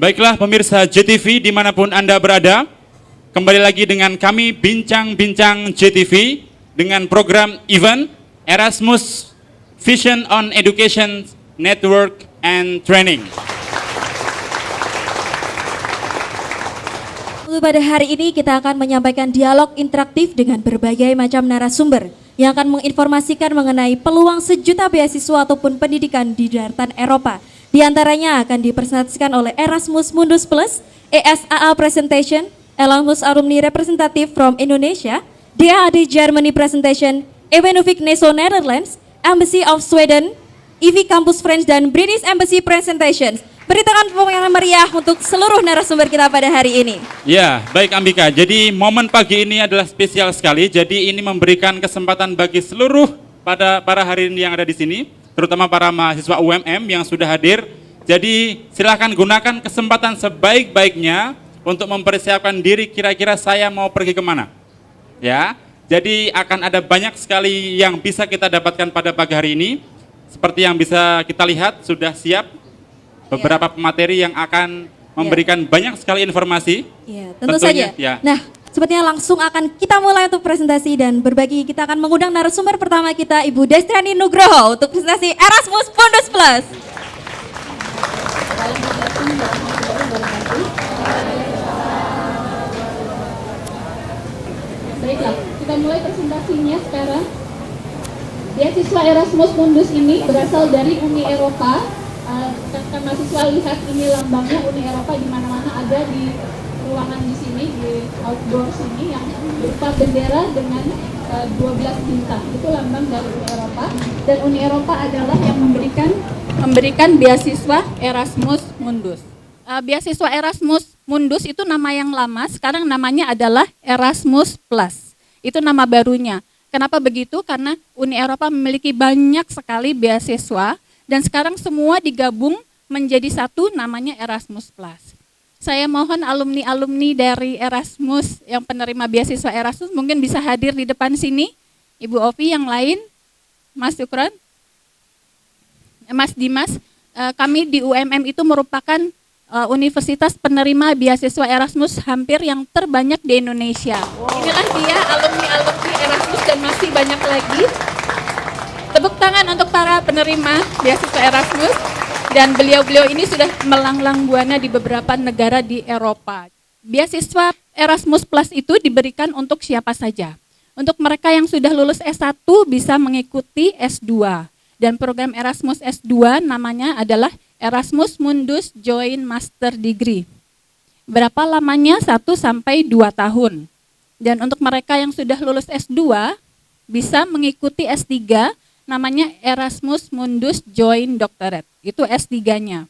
Baiklah pemirsa JTV dimanapun Anda berada, kembali lagi dengan kami Bincang-Bincang JTV dengan program event Erasmus Vision on Education, Network and Training. Pada hari ini kita akan menyampaikan dialog interaktif dengan berbagai macam narasumber yang akan menginformasikan mengenai peluang sejuta beasiswa ataupun pendidikan di daratan Eropa. Di antaranya akan dipresentasikan oleh Erasmus Mundus Plus, ESAA Presentation, Erasmus Alumni Representative from Indonesia, DAAD Germany Presentation, Evenuvik Neso Netherlands, Embassy of Sweden, EV Campus French dan British Embassy Presentations. Beri tangan tepuk yang meriah untuk seluruh narasumber kita pada hari ini. Ya, baik Ambika. Jadi momen pagi ini adalah spesial sekali. Jadi ini memberikan kesempatan bagi seluruh para hadirin yang ada di sini, terutama para mahasiswa UMM yang sudah hadir. Jadi silakan gunakan kesempatan sebaik-baiknya untuk mempersiapkan diri kira-kira saya mau pergi kemana. Ya, jadi akan ada banyak sekali yang bisa kita dapatkan pada pagi hari ini. Seperti yang bisa kita lihat sudah siap beberapa pemateri yang akan memberikan banyak sekali informasi. Iya, tentu saja. Ya. Nah, sepertinya langsung akan kita mulai untuk presentasi dan berbagi. Kita akan mengundang narasumber pertama kita, Ibu Destriani Nugroho, untuk presentasi Erasmus Mundus Plus. Baiklah, kita mulai presentasinya sekarang. Beasiswa Erasmus Mundus ini berasal dari Uni Eropa. Kan mahasiswa lihat ini lambangnya Uni Eropa, di mana-mana ada di ruangan di sini, di outdoor sini yang berupa bendera dengan 12 bintang. Itu lambang dari Uni Eropa, dan Uni Eropa adalah yang memberikan beasiswa Erasmus Mundus. Beasiswa Erasmus Mundus itu nama yang lama, sekarang namanya adalah Erasmus Plus. Itu nama barunya. Kenapa begitu? Karena Uni Eropa memiliki banyak sekali beasiswa dan sekarang semua digabung menjadi satu, namanya Erasmus Plus. Saya mohon alumni-alumni dari Erasmus yang penerima beasiswa Erasmus mungkin bisa hadir di depan sini. Ibu Ovi, yang lain, Mas Syukron, Mas Dimas. Kami di UMM itu merupakan universitas penerima beasiswa Erasmus hampir yang terbanyak di Indonesia. Inilah dia alumni-alumni Erasmus dan masih banyak lagi. Tepuk tangan untuk para penerima beasiswa Erasmus, dan beliau-beliau ini sudah melanglang buana di beberapa negara di Eropa. Beasiswa Erasmus Plus itu diberikan untuk siapa saja. Untuk mereka yang sudah lulus S1 bisa mengikuti S2, dan program Erasmus S2 namanya adalah Erasmus Mundus Joint Master Degree. Berapa lamanya? 1 sampai 2 tahun. Dan untuk mereka yang sudah lulus S2 bisa mengikuti S3, namanya Erasmus Mundus Joint Doctorate, itu S3-nya.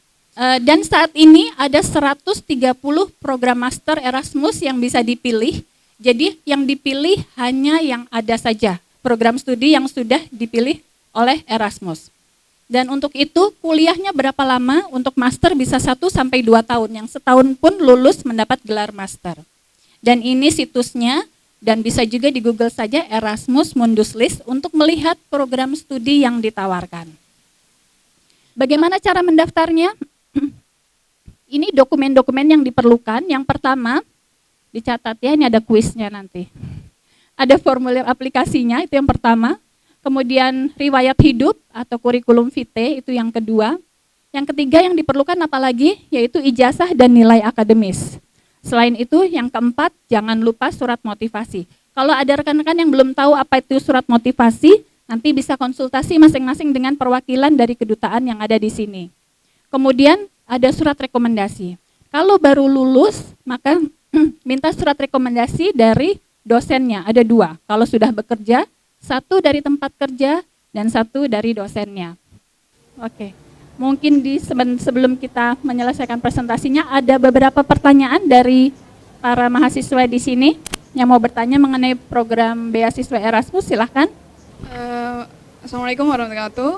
Dan saat ini ada 130 program master Erasmus yang bisa dipilih. Jadi yang dipilih hanya yang ada saja, program studi yang sudah dipilih oleh Erasmus. Dan untuk itu kuliahnya berapa lama? Untuk master bisa 1 sampai 2 tahun, yang setahun pun lulus mendapat gelar master. Dan ini situsnya, dan bisa juga di Google saja Erasmus Mundus List untuk melihat program studi yang ditawarkan. Bagaimana cara mendaftarnya? Ini dokumen-dokumen yang diperlukan. Yang pertama, dicatat ya, ini ada kuisnya nanti. Ada formulir aplikasinya, itu yang pertama. Kemudian riwayat hidup atau kurikulum vitae, itu yang kedua. Yang ketiga yang diperlukan apalagi, yaitu ijazah dan nilai akademis. Selain itu, yang keempat, jangan lupa surat motivasi. Kalau ada rekan-rekan yang belum tahu apa itu surat motivasi, nanti bisa konsultasi masing-masing dengan perwakilan dari kedutaan yang ada di sini. Kemudian ada surat rekomendasi. Kalau baru lulus, maka minta surat rekomendasi dari dosennya, ada 2. Kalau sudah bekerja, 1 dari tempat kerja dan 1 dari dosennya. Oke. Mungkin sebelum kita menyelesaikan presentasinya, ada beberapa pertanyaan dari para mahasiswa di sini yang mau bertanya mengenai program beasiswa Erasmus, silahkan. Assalamualaikum warahmatullahi wabarakatuh.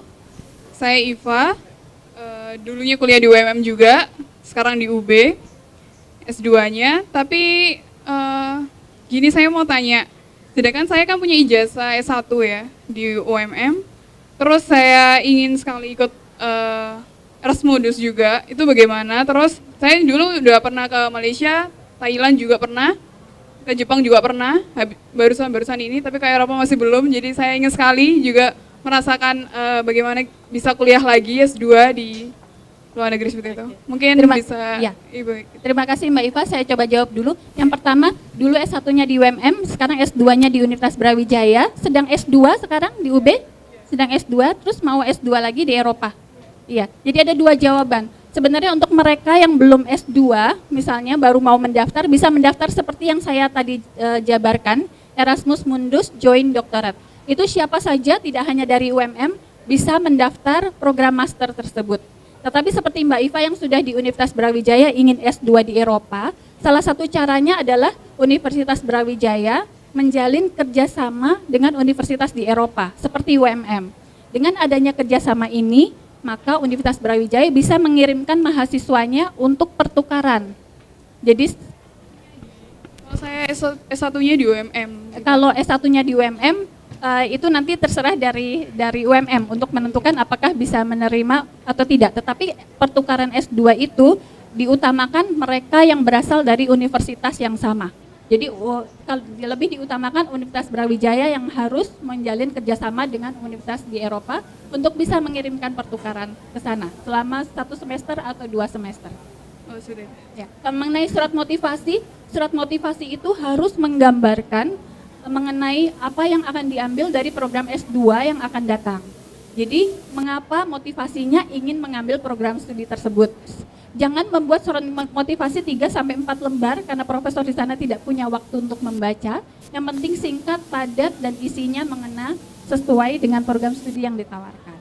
Saya Iva, dulunya kuliah di UMM juga, sekarang di UB, S2-nya. Tapi gini, saya mau tanya, sedangkan saya kan punya ijazah S1 ya di UMM, terus saya ingin sekali ikut Erasmus juga, itu bagaimana? Terus saya dulu udah pernah ke Malaysia, Thailand juga pernah, ke Jepang juga pernah, barusan ini, tapi ke Eropa masih belum. Jadi saya ingin sekali juga merasakan bagaimana bisa kuliah lagi S2 di luar negeri seperti itu. Mungkin bisa ya. Ibu. Terima kasih Mbak Iva, saya coba jawab dulu. Yang pertama, dulu S1-nya di UMM, sekarang S2-nya di Universitas Brawijaya, sedang S2 sekarang di UB, sedang S2, terus mau S2 lagi di Eropa. Iya, jadi ada dua jawaban. Sebenarnya untuk mereka yang belum S2, misalnya baru mau mendaftar, bisa mendaftar seperti yang saya tadi jabarkan, Erasmus Mundus Joint Doctorate. Itu siapa saja, tidak hanya dari UMM, bisa mendaftar program master tersebut. Tetapi seperti Mbak Iva yang sudah di Universitas Brawijaya ingin S2 di Eropa, salah satu caranya adalah Universitas Brawijaya menjalin kerjasama dengan universitas di Eropa, seperti UMM. Dengan adanya kerjasama ini, maka Universitas Brawijaya bisa mengirimkan mahasiswanya untuk pertukaran. Jadi Kalau saya S1-nya di UMM. kalau S1-nya di UMM, itu nanti terserah dari UMM untuk menentukan apakah bisa menerima atau tidak. Tetapi pertukaran S2 itu diutamakan mereka yang berasal dari universitas yang sama. Jadi lebih diutamakan Universitas Brawijaya yang harus menjalin kerjasama dengan universitas di Eropa untuk bisa mengirimkan pertukaran ke sana selama 1 semester atau 2 semester. Oh, sudah. Ya. Mengenai surat motivasi itu harus menggambarkan mengenai apa yang akan diambil dari program S2 yang akan datang. Jadi, mengapa motivasinya ingin mengambil program studi tersebut. Jangan membuat surat motivasi 3-4 lembar karena profesor di sana tidak punya waktu untuk membaca. Yang penting singkat, padat, dan isinya mengena sesuai dengan program studi yang ditawarkan.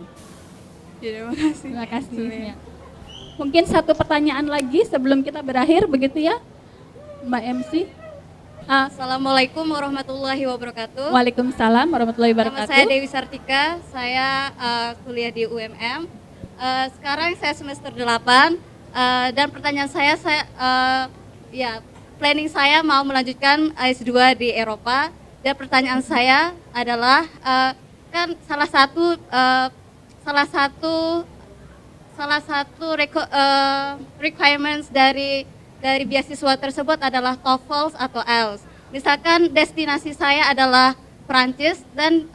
Ya, terima kasih. Terima kasih. Ya. Mungkin satu pertanyaan lagi sebelum kita berakhir, begitu ya, Mbak MC? Assalamualaikum warahmatullahi wabarakatuh. Waalaikumsalam warahmatullahi wabarakatuh. Nama saya Dewi Sartika, saya kuliah di UMM. Sekarang saya semester 8 dan pertanyaan saya planning saya mau melanjutkan S2 di Eropa. Dan pertanyaan saya adalah kan salah satu requirements dari beasiswa tersebut adalah TOEFL atau IELTS. Misalkan destinasi saya adalah Perancis dan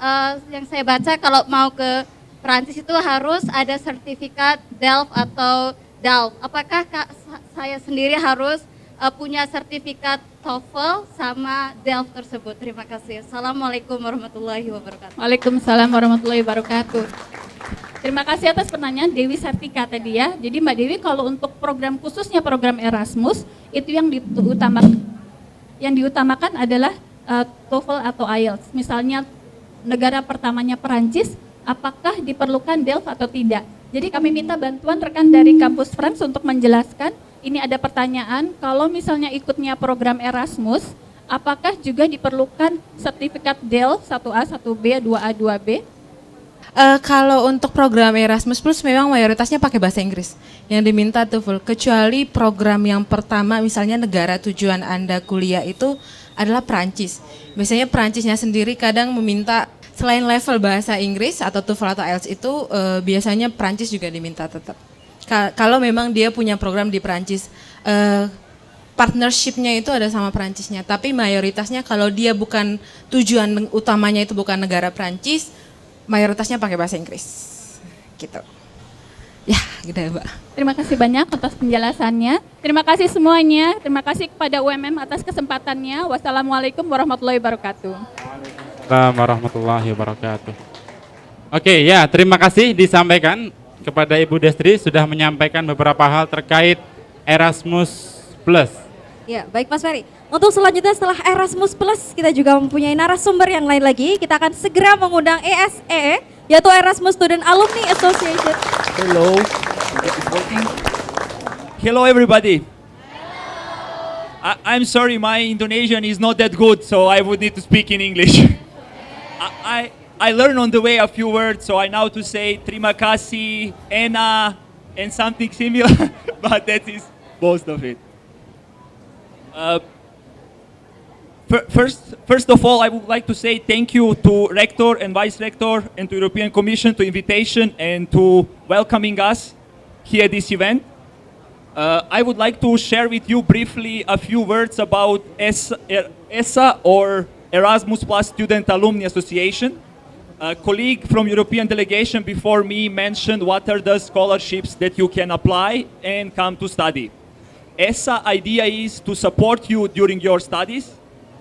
yang saya baca kalau mau ke Perancis itu harus ada sertifikat DELF atau DALF. Apakah saya sendiri harus punya sertifikat TOEFL sama DELF tersebut? Terima kasih. Assalamualaikum warahmatullahi wabarakatuh. Waalaikumsalam warahmatullahi wabarakatuh. Terima kasih atas pertanyaan Dewi Sartika tadi ya. Jadi Mbak Dewi, kalau untuk program khususnya program Erasmus itu yang diutamakan adalah TOEFL atau IELTS. Misalnya negara pertamanya Perancis, apakah diperlukan DELF atau tidak? Jadi kami minta bantuan rekan dari kampus Friends untuk menjelaskan. Ini ada pertanyaan, kalau misalnya ikutnya program Erasmus, apakah juga diperlukan sertifikat DELF 1A, 1B, 2A, 2B? Kalau untuk program Erasmus Plus memang mayoritasnya pakai bahasa Inggris yang diminta TOEFL, kecuali program yang pertama misalnya negara tujuan Anda kuliah itu adalah Perancis. Biasanya Perancisnya sendiri kadang meminta selain level bahasa Inggris atau TOEFL atau IELTS itu biasanya Perancis juga diminta tetap. Kalau memang dia punya program di Perancis, partnership-nya itu ada sama Perancisnya, tapi mayoritasnya kalau dia bukan tujuan utamanya itu bukan negara Perancis, mayoritasnya pakai bahasa Inggris, gitu. Ya, gitu ya Mbak. Terima kasih banyak atas penjelasannya. Terima kasih semuanya. Terima kasih kepada UMM atas kesempatannya. Wassalamualaikum warahmatullahi wabarakatuh. Assalamualaikum warahmatullahi wabarakatuh. Oke, ya, terima kasih disampaikan kepada Ibu Destri sudah menyampaikan beberapa hal terkait Erasmus Plus. Ya, baik Mas Ferry. Untuk selanjutnya setelah Erasmus Plus, kita juga mempunyai narasumber yang lain lagi. Kita akan segera mengundang ESE, yaitu Erasmus Student Alumni Association. Hello. Hello everybody. I'm sorry, my Indonesian is not that good, so I would need to speak in English. I learned on the way a few words, so I know to say terima kasih, Ena, and something similar, but that is most of it. First of all, I would like to say thank you to Rector and Vice Rector and to European Commission to invitation and to welcoming us here at this event. I would like to share with you briefly a few words about ESSA, or Erasmus Plus Student Alumni Association. A colleague from European delegation before me mentioned what are the scholarships that you can apply and come to study. ESSA idea is to support you during your studies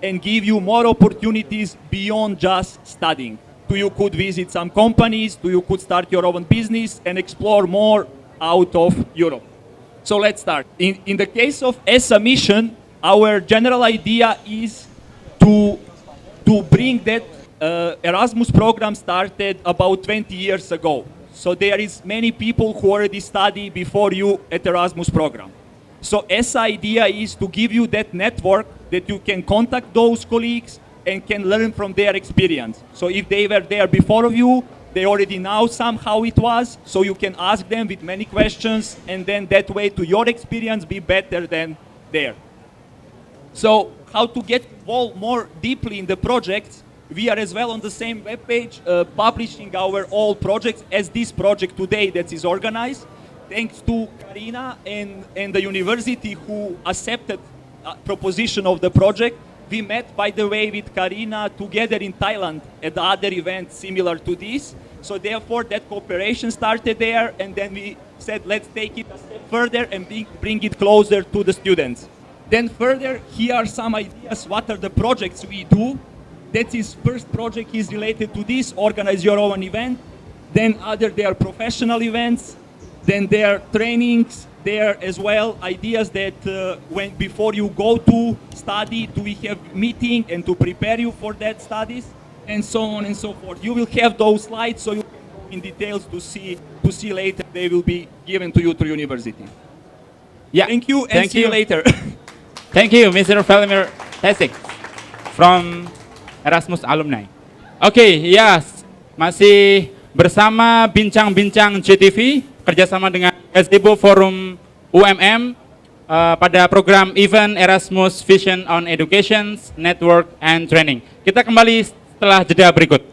and give you more opportunities beyond just studying. So you could visit some companies, so you could start your own business and explore more out of Europe. So let's start. In the case of ESSA mission, our general idea is to bring that Erasmus program started about 20 years ago. So there is many people who already study before you at Erasmus program. So ESSA idea is to give you that network that you can contact those colleagues and can learn from their experience. So if they were there before of you, they already know somehow it was, so you can ask them with many questions, and then that way to your experience be better than there. So how to get involved more deeply in the projects, we are as well on the same webpage publishing our all projects as this project today that is organized. Thanks to Karina and the university who accepted proposition of the project. We met, by the way, with Karina together in Thailand at the other event similar to this. So therefore that cooperation started there, and then we said let's take it a step further and bring it closer to the students. Then further, here are some ideas what are the projects we do. That is, first project is related to this, organize your own event. Then there are professional events. Then there are trainings, there as well, ideas that before you go to study, we have meeting and to prepare you for that studies, and so on and so forth. You will have those slides, so you can go in details to see later. They will be given to you through university. Yeah. Thank you, and see you later. Thank you, Mr. Vladimir Tesik from Erasmus alumni. Oke, yes, masih bersama Bincang-Bincang JTV kerjasama dengan Gazebo Forum UMM pada program Event Erasmus Vision on Education, Network, and Training. Kita kembali setelah jeda berikut.